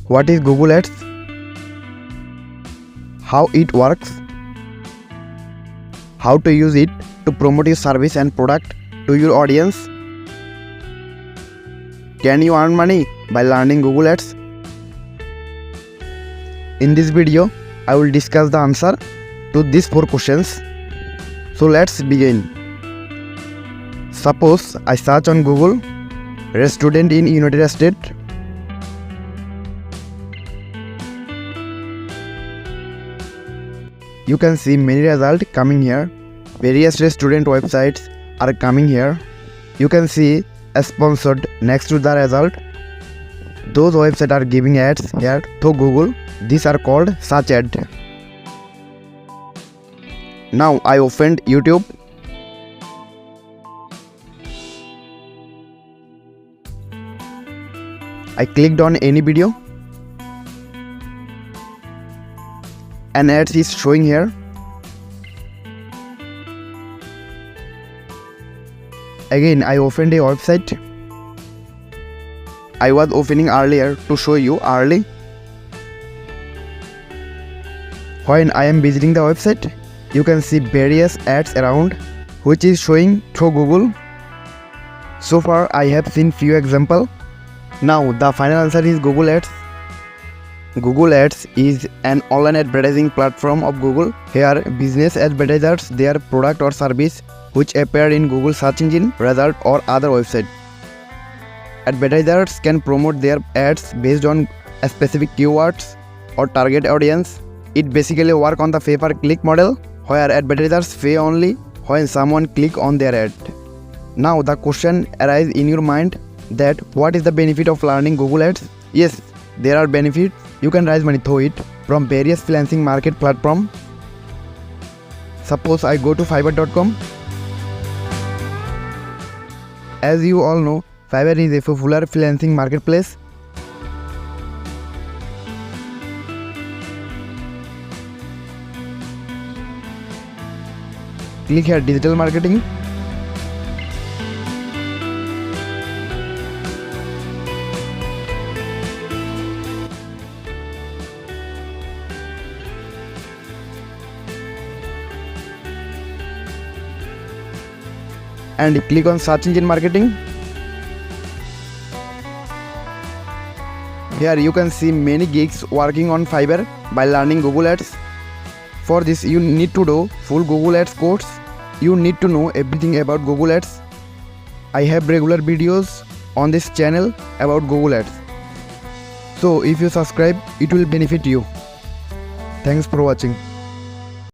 What is Google Ads? How it works? How to use it to promote your service and product to your audience? Can you earn money by learning Google Ads? In this video, I will discuss the answer to these 4 questions. So let's begin. Suppose I search on Google, restaurant in United States. You can see many results coming here. Various restaurant websites are coming here. You can see a sponsored next to the result. Those websites are giving ads here to Google. These are called search ad. Now I opened YouTube. I clicked on any video. An ad is showing here. Again, I opened a website. I was opening earlier to show you early. When I am visiting the website, you can see various ads around which is showing through Google. So far, I have seen few examples. Now, the final answer is Google Ads. Google Ads is an online advertising platform of Google. Here, business advertisers their product or service which appear in Google search engine, result or other website. Advertisers can promote their ads based on a specific keywords or target audience. It basically works on the pay-per-click model where advertisers pay only when someone click on their ad. Now the question arises in your mind that what is the benefit of learning Google Ads? Yes, there are benefits. You can raise money through it from various freelancing market platform. Suppose I go to Fiverr.com. As you all know, Fiverr is a popular freelancing marketplace. Click here digital marketing. And click on search engine marketing. Here you can see many gigs working on Fiverr by learning Google Ads. For this you need to do full Google Ads course. You need to know everything about Google Ads. I have regular videos on this channel about Google Ads. So if you subscribe, it will benefit you. Thanks for watching.